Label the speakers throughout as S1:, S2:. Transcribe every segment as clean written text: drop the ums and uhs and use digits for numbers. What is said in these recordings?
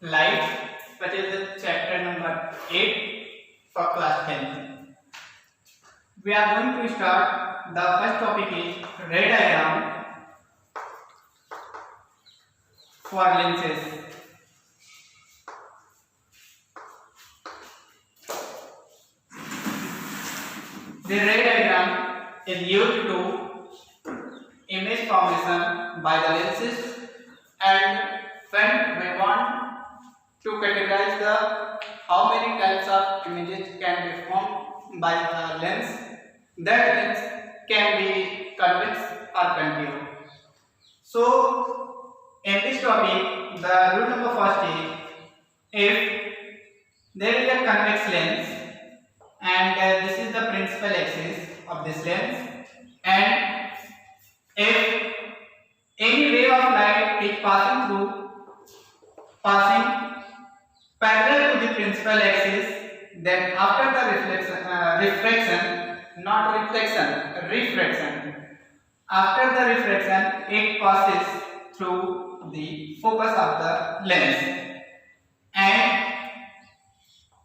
S1: Light, which is the chapter number 8 for class 10. We are going to start. The first topic is ray diagram for lenses. The ray diagram is used to image formation by the lenses, and when we want to categorize the how many types of images can be formed by the lens, that lens can be convex or concave. So in this topic, the rule number first is, if there is a convex lens and this is the principal axis of this lens, and if any ray of light is passing parallel to the principal axis, then after the refraction, after the refraction, it passes through the focus of the lens. And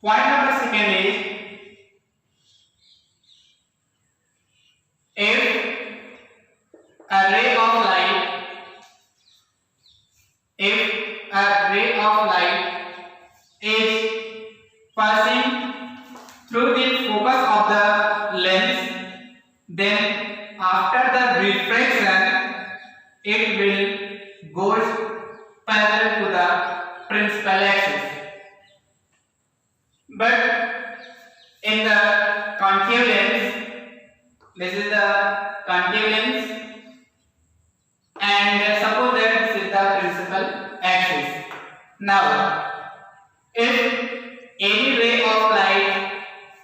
S1: point number second is, if a ray of light is passing through the focus of the lens, then after the refraction it will go parallel to the principal axis. But in the concave lens, this is the concave lens, and suppose that this is the principal axis. Now, if any ray of light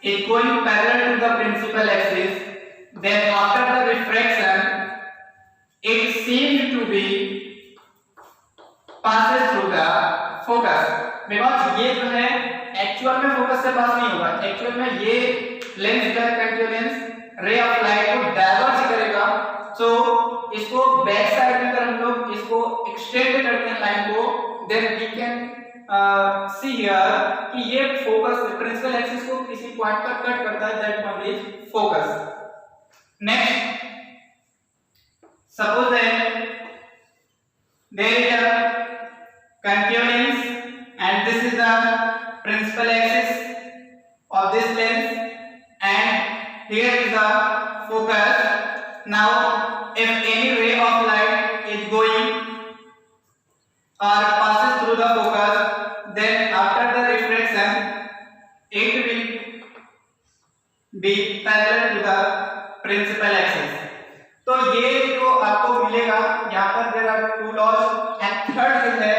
S1: is going parallel to the principal axis, then after the refraction, it seems to be passes through the focus. Because ये जो है actual में focus से पास नहीं होगा, actual में ये lens का continue lens ray of light को डाइवर्ज करेगा. सो इसको बैक साइड में अगर हम लोग इसको एक्सटेंड करते हैं लाइन को, then we can see here कि ये फोकस प्रिंसिपल एक्सिस को किसी पॉइंट पर कट करता है, that point is focus. Next, suppose that there is a concave lens and this is the principal axis of this lens, and here is the focus. Now if any ray of light is going or passes through the focus, then after the refraction it will be parallel to the principal axis. तो ये जो आपको मिलेगा यहाँ पर there are two laws and third जो है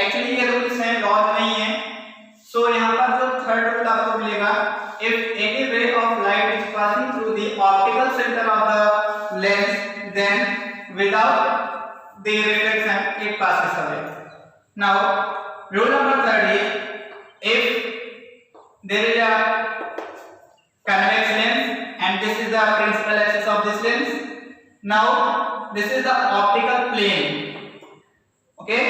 S1: actually ये रूल्स हैं, लॉज नहीं है. सो यहाँ पर जो थर्ड रूल आपको मिलेगा, if any ray of light is passing through the optical center of the lens, then without the reflection it passes away. Now rule number third is, if there is a convex lens and this is the principal axis of this lens, now this is the optical plane, okay,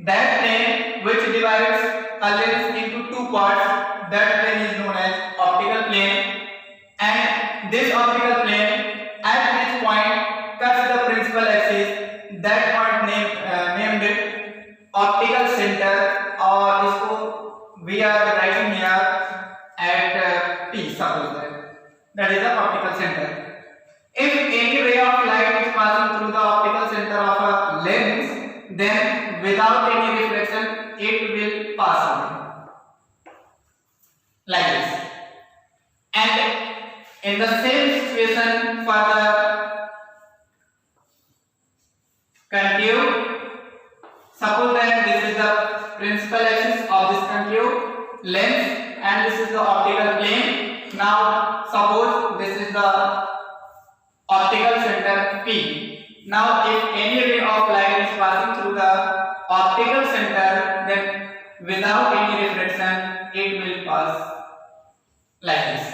S1: that plane which divides a lens into two parts, that plane is known as optical plane, and this optical plane at which point cuts the principal axis, that point named it optical center, और इसको we are writing here at P, suppose that is the optical center. If any ray of light is passing through the optical center of a lens, then without any reflection it will pass away like this. And in the same situation for the concave, suppose that this is the principal axis of this concave lens and this is the optical plane. Now suppose this is the optical center P. Now if any ray of light is passing through the optical center, then without any reflection it will pass like this.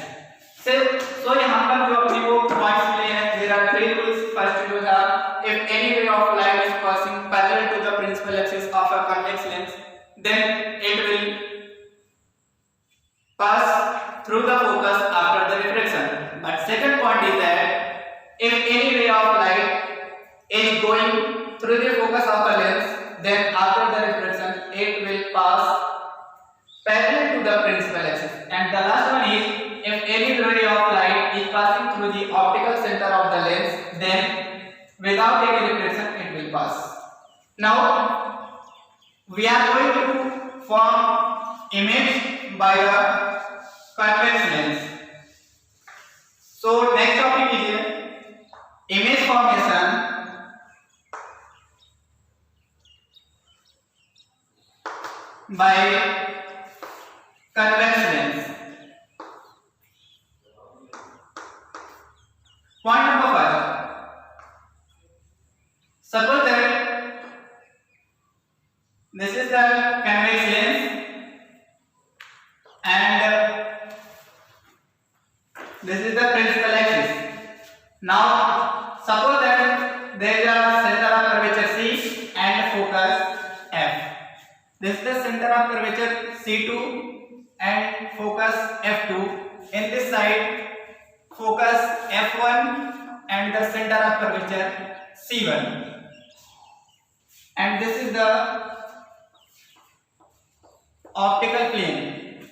S1: So यहाँ पर जो अपने को points मिले हैं, there are three rules. First rule is, if any ray of light is passing parallel to the principal axis of a convex lens, then it will pass through the focus after the reflection. But second point is that if any ray of light is going through the focus of the lens, then after the reflection it will pass parallel to the principal axis. And the last one is if any ray of light is passing through the optical center of the lens, then without any reflection it will pass. Now we are going to form image by the convex lens. So next topic is image formation by convex lens. Point number 5. Suppose that this is the convex lens and this is the principal axis. Now suppose that there is a center of curvature C and focus F. This is the center of curvature C2 and focus F2. In this side focus F1 and the center of curvature C1. And this is the optical plane.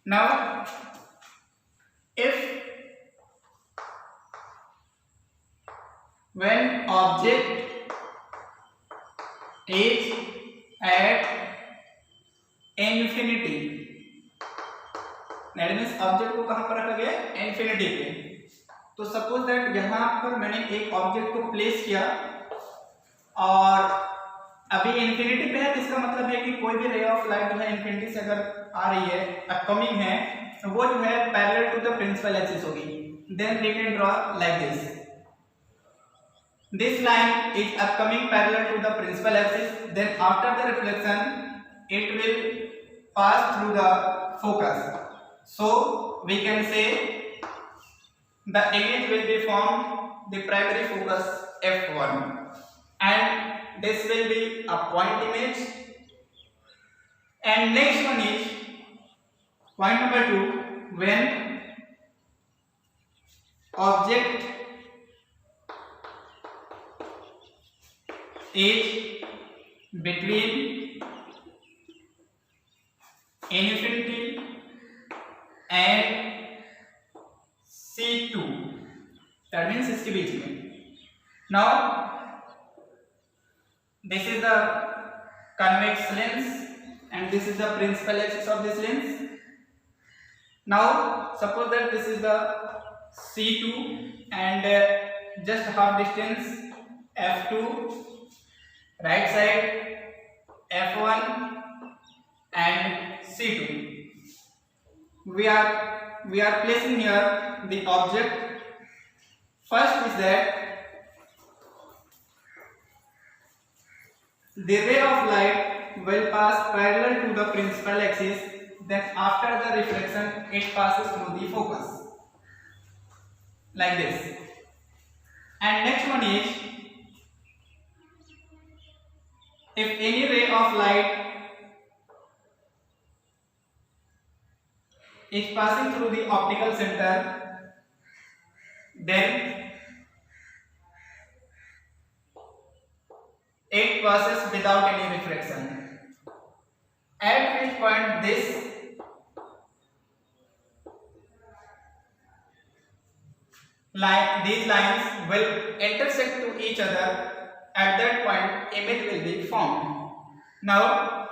S1: Now if when object is at infinity, that means object को कहां पर रखा गया है, infinity पे. तो suppose that यहां पर मैंने एक ऑब्जेक्ट को प्लेस किया और अभी इंफिनिटी पे है, तो इसका मतलब है कि कोई भी रे ऑफ लाइट जो है इंफिनिटी से अगर आ रही है, अपकमिंग है, तो वो जो है parallel to the principal axis होगी. Then we can draw like this. This line is upcoming parallel to the principal axis. Then after the reflection, it will pass through the focus. So we can say the image will be formed the primary focus F1, and this will be a point image. And next one is point number 2, when object is between infinity and C2, that means इसके बीच में. Now this is the convex lens and this is the principal axis of this lens. Now suppose that this is the C2 and just half distance F2, right side F1 and C2. We are placing here the object. First is that the ray of light will pass parallel to the principal axis, then after the reflection it passes through the focus like this. And next one is if any ray of light is passing through the optical center, then it passes without any reflection. At which point these lines will intersect to each other. At that point image will be formed. Now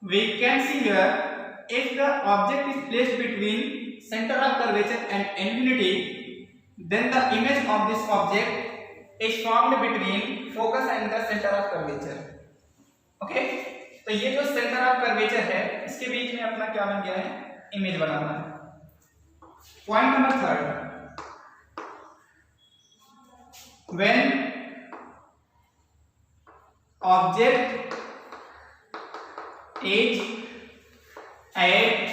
S1: we can see here, if the object is placed between center of curvature and infinity, then the image of this object is formed between focus and the center of curvature. Okay, तो ये जो centre of curvature है इसके बीच में अपना क्या बन गया है, इमेज बना हुआ है. Point number 3, when object is at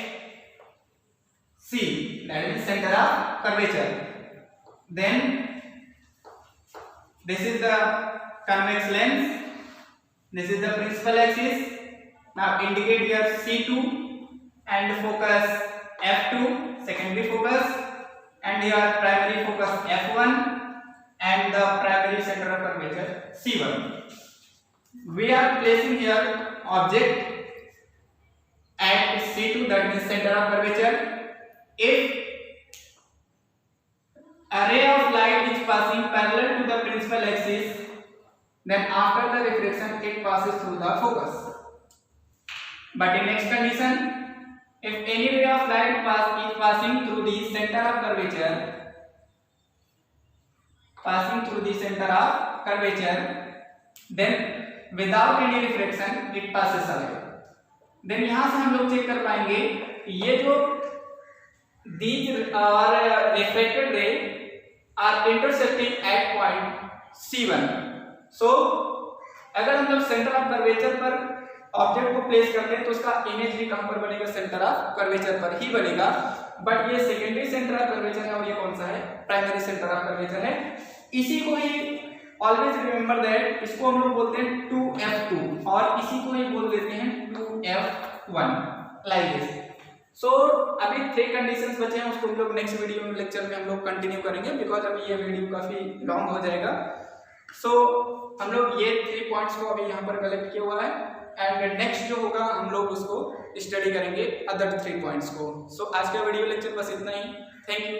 S1: C, that is center of curvature, then this is the convex lens, this is the principal axis, Now indicate here C2 and focus F2, secondary focus, and here primary focus F1 and the primary center of curvature C1. We are placing here object at C2, that means center of curvature. If a ray of light is passing parallel to the principal axis, then after the refraction it passes through the focus. But in next condition, if any ray of light is passing through the center of curvature, then without any refraction it passes away. Then यहाँ से हम लोग check कर पाएंगे ये जो these are refracted ray are intersecting at point C1. So अगर हम लोग सेंटर ऑफ कर्वेचर पर ऑब्जेक्ट को प्लेस करते हैं तो उसका इमेज भी कहां पर बनेगा, सेंटर ऑफ कर्वेचर पर ही बनेगा. बट ये सेकेंडरी सेंटर ऑफ कर्वेचर है और ये कौन सा है, प्राइमरी सेंटर ऑफ कर्वेचर है. इसी को ही ऑलवेज रिमेंबर दैट, इसको हम लोग बोलते हैं 2f2 और इसी को ही बोल देते हैं 2f1 लाइक दिस. सो अभी 3 कंडीशंस बचे हैं, उसको हम लोग नेक्स्ट वीडियो में लेक्चर में हम लोग कंटिन्यू करेंगे बिकॉज अभी ये वीडियो काफी लॉन्ग हो जाएगा. सो हम लोग ये 3 पॉइंट्स को अभी यहाँ पर कलेक्ट किया हुआ है एंड नेक्स्ट जो होगा हम लोग उसको स्टडी करेंगे अदर 3 पॉइंट्स को. सो आज का वीडियो लेक्चर बस इतना ही. Thank you.